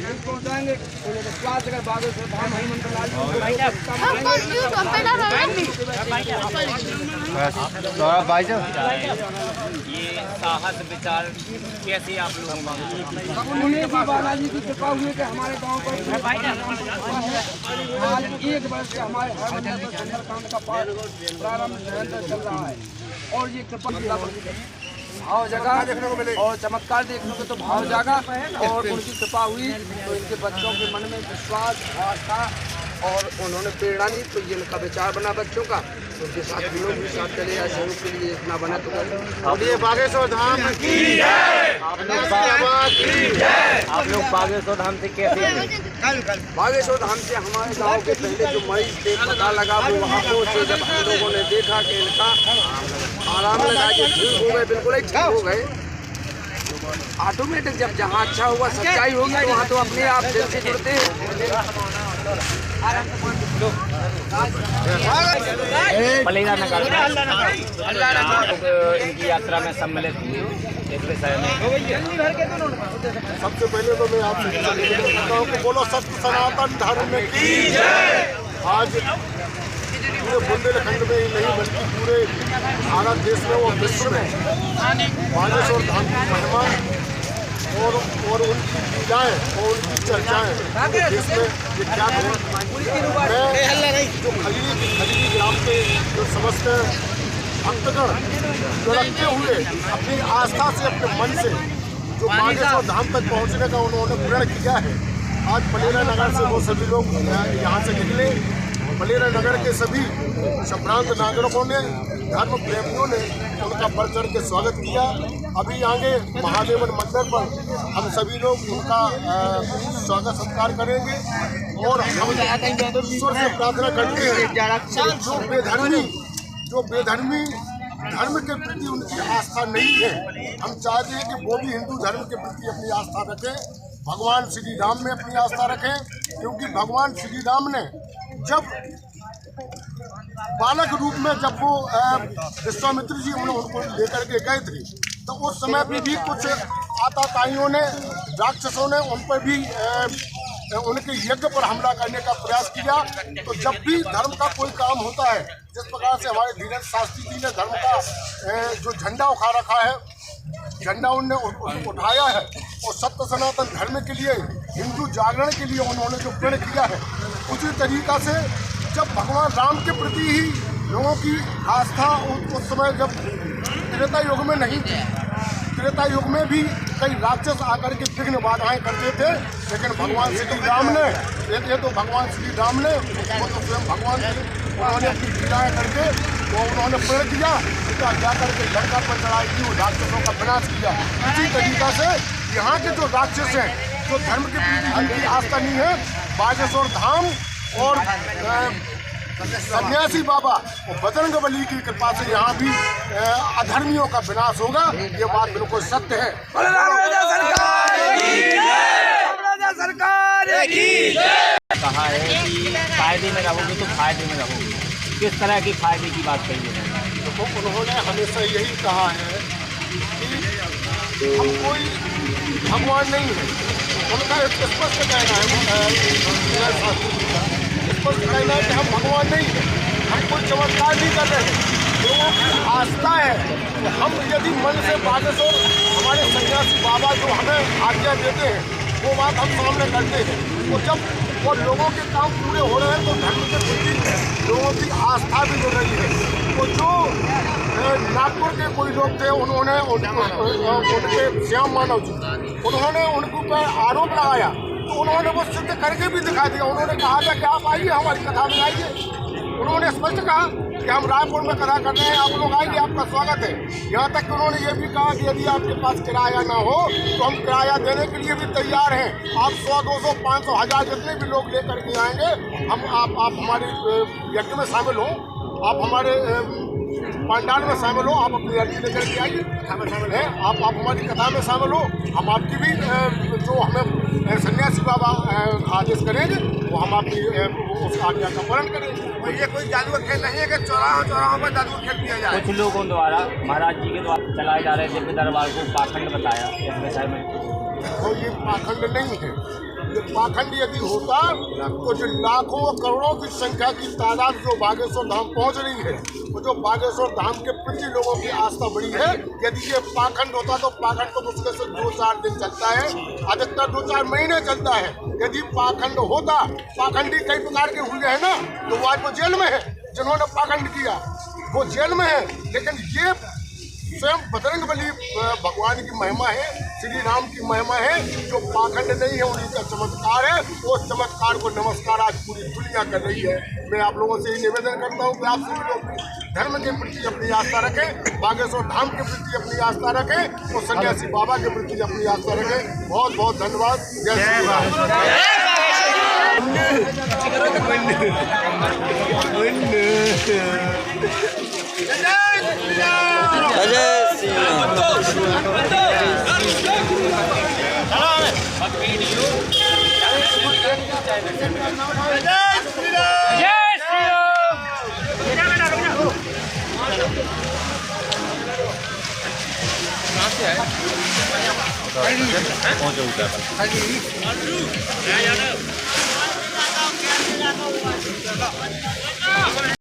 पहुँचाएंगे। स्वास्थ्य अगर बागेश्वर धाम हरिमंदिर लाल ये साहस विचार कैसे आप लोग बालाजी की कृपा हुई कि हमारे गांव पर आज 1 वर्ष से हमारे हरिमंदिर सुंदरकांड का पाठ प्रारंभ निरंतर चल रहा है और ये कृपा भाव जगा देखने को मिले और चमत्कार देखने को तो भाव जागा और उनकी कृपा हुई तो इनके बच्चों के मन में विश्वास आस्था और उन्होंने प्रेरणा दी तो ये इनका विचार बना बच्चों का। उनके साथ हम लोग भी साथ चले जाए सहयोग के लिए इतना बना तो बोलिए बागेश्वर धाम की जय। आप लोग बागेश्वर धाम से कैसे बागेश्वर धाम से हमारे गांव के पहले जो मरीज थे पता लगा वो वहाँ पहुँचे जब हम लोगों ने देखा कि इनका आराम लगा के ठीक हो गए बिल्कुल ही ठीक हो गए। ऑटोमेटिक जब जहाँ अच्छा हुआ सच्चाई होगी तो वहाँ तो अपने आप दिल से जुड़ते हैं। पलेरा नगर इनकी यात्रा में सम्मिलित हुए इस विषय में सबसे पहले तो मैं आपसे बोलो सत्य सनातन धर्म की जय। आज पूरे बुंदेलखंड में ही नहीं बल्कि पूरे भारत देश में और विश्व में बागेश्वर धाम की महिमा और उनकी लीलाएं और उनकी चर्चाएं देश में विख्यात है। मैं जो खलीली ग्राम के जो समस्त भक्तगण लड़कते हुए अपनी आस्था से अपने मन से जो बागेश्वर धाम तक पहुंचने का उन्होंने प्रण किया है। आज पलेरा नगर से वो सभी लोग यहाँ से निकले। पलेरा नगर के सभी संभ्रांत नागरिकों ने धर्म प्रेमियों ने उनका बढ़ चढ़ के स्वागत किया। अभी आगे महादेवन मंदिर पर हम सभी लोग उनका स्वागत सत्कार करेंगे और हम ईश्वर से प्रार्थना करते हैं जो बेधर्मी धर्म के प्रति उनकी आस्था नहीं है, हम चाहते हैं कि वो भी हिंदू धर्म के प्रति अपनी आस्था रखें, भगवान श्री राम में अपनी आस्था रखें। क्योंकि भगवान श्री राम ने जब बालक रूप में जब वो विश्वामित्र जी उनको लेकर के गए थे तो उस समय पे भी कुछ आतताइयों ने राक्षसों ने उन पर भी उनके यज्ञ पर हमला करने का प्रयास किया। तो जब भी धर्म का कोई काम होता है, जिस प्रकार से हमारे धीरेन्द्र शास्त्री जी ने धर्म का जो झंडा उठा रखा है, झंडा उनने उठाया है और सत्य सनातन धर्म के लिए हिंदू जागरण के लिए उन्होंने जो प्रण किया है, उसी तरीका से जब भगवान राम के प्रति ही लोगों की आस्था उस समय जब त्रेता युग में नहीं थी, त्रेता युग में भी कई राक्षस आकर के विघ्न बाधाएं करते थे, लेकिन भगवान श्री राम ने ये तो भगवान श्री राम ने वो तो स्वयं भगवान उन्होंने अपनी लीलाएं करके वो उन्होंने प्रण किया, जा करके लंका पर चढ़ाई की, वो राक्षसों का विनाश किया। इसी तरीका से यहाँ के जो राक्षस हैं जो धर्म के प्रति जिनकी आस्था नहीं है, बागेश्वर धाम और सन्यासी बाबा और बजरंगबली की कृपा से यहाँ भी अधर्मियों का विनाश होगा। ये बात बिल्कुल सत्य है। कहा है कि फायदे में रहोगे तो फायदे में रहोगे, किस तरह की फायदे की बात कही है? तो उन्होंने हमेशा यही कहा है कि हम कोई भगवान नहीं है। उनका स्पष्ट कहना है, स्पष्ट कहना है कि हम भगवान नहीं हैं, हम कोई चमत्कार नहीं कर रहे हैं। लोगों की आस्था है तो हम यदि मन से बागेश्वर हमारे सन्यासी बाबा जो हमें आज्ञा देते हैं वो बात हम सामने करते हैं। तो जब वो लोगों के काम पूरे हो रहे हैं तो धर्म के प्रति लोगों की आस्था भी बढ़ रही है। तो जो नागपुर के कोई लोग थे उन्होंने उनके श्याम मानव जी उन्होंने उनके ऊपर आरोप लगाया तो उन्होंने वो सिद्ध करके भी दिखा दिया। उन्होंने कहा था कि आप आइए हमारी कथा में आइए। उन्होंने स्पष्ट कहा कि हम रायपुर में कथा कर रहे हैं, आप लोग आइए, आपका स्वागत है। यहाँ तक कि उन्होंने ये भी कहा कि यदि आपके पास किराया ना हो तो हम किराया देने के लिए भी तैयार हैं। आप 100, 200, 500, 1000 जितने भी लोग लेकर के आएंगे, हम आप हमारे यज्ञ में शामिल हो, आप हमारे पंडाल में शामिल हो, आप अपनी अर्जी लेकर के आइए, कथा में शामिल है, आप हमारी कथा में शामिल हो, हम आपकी भी जो हमें सन्यासी बाबा आदेश करेंगे वो हम आपकी उस आज्ञा का पालन करेंगे। और ये कोई जादू का खेल नहीं है कि चौराहों पर जादू का खेल किया जाए। कुछ लोगों द्वारा महाराज जी के द्वारा चलाए जा रहे दिव्य दरबार को पाखंड बताया इस विषय में। तो ये पाखंड नहीं है, ये पाखंड यदि होता तो जो लाखों करोड़ों की संख्या की तादाद जो बागेश्वर धाम पहुंच रही है, वो जो बागेश्वर धाम के प्रति लोगों की आस्था बढ़ी है, यदि ये पाखंड होता तो पाखंड तो मुश्किल से 2-4 दिन चलता है, अधिकतर 2-4 महीने चलता है। यदि पाखंड होता, पाखंडी कई प्रकार के हुए हैं ना, तो वो आज वो जेल में है, जिन्होंने पाखंड किया वो जेल में है। लेकिन ये स्वयं बजरंगबली भगवान की महिमा है, श्री राम की महिमा है, जो पाखंड नहीं है उन्हीं का चमत्कार है। वो चमत्कार को नमस्कार आज पूरी दुनिया कर रही है। मैं आप लोगों से ही निवेदन करता हूँ कि आप सभी लोग धर्म के प्रति अपनी आस्था रखें, बागेश्वर धाम के प्रति अपनी आस्था रखें और सन्यासी बाबा के प्रति अपनी आस्था रखें। बहुत बहुत धन्यवाद। जय श्री राम।